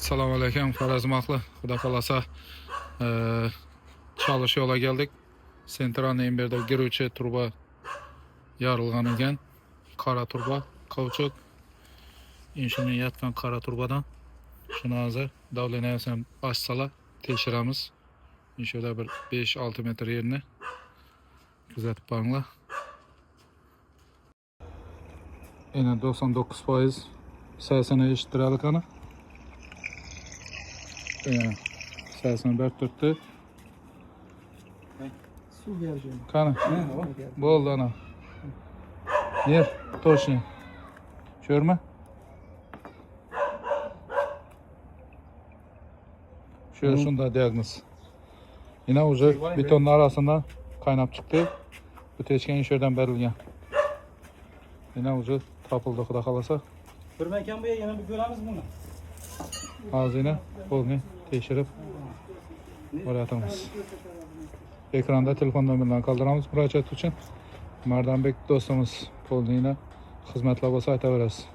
Assalomu alaykum, Xorazmaqli. Xudo xolasa Chalish yo'lga keldik. Sentralniy yerda giruvchi turba yorilgan ekan. Qora turba, kauchuk. Inshuni yotgan qora turbadan. Shuni hozir davleniyasini bossalar, tekshiramiz. Inshada bir 5-6 metr yerni kuzatib boringlar. Yana 99% sesini eshittiradi qani. Sesini bir tuttu. Suv geleceğim. Qani. Bo'ldi ana. Yer, toshing. Ko'rma. Şunda diagnoz. Yine ucu betonun arasından kaynap çıktı. Bu teşken inşörden berilgen. Yine ucu tapıldı Xudo xolasa. Görmeken bu yana bir göremiz bunu. Hozir yine qo'lni tekshirib o'rgatamiz. Ekranda telefon nomerlarini qoldiramiz murojaat uchun. Mardonbek do'stimiz qo'lni xizmatlar bo'lsa aytaverasiz.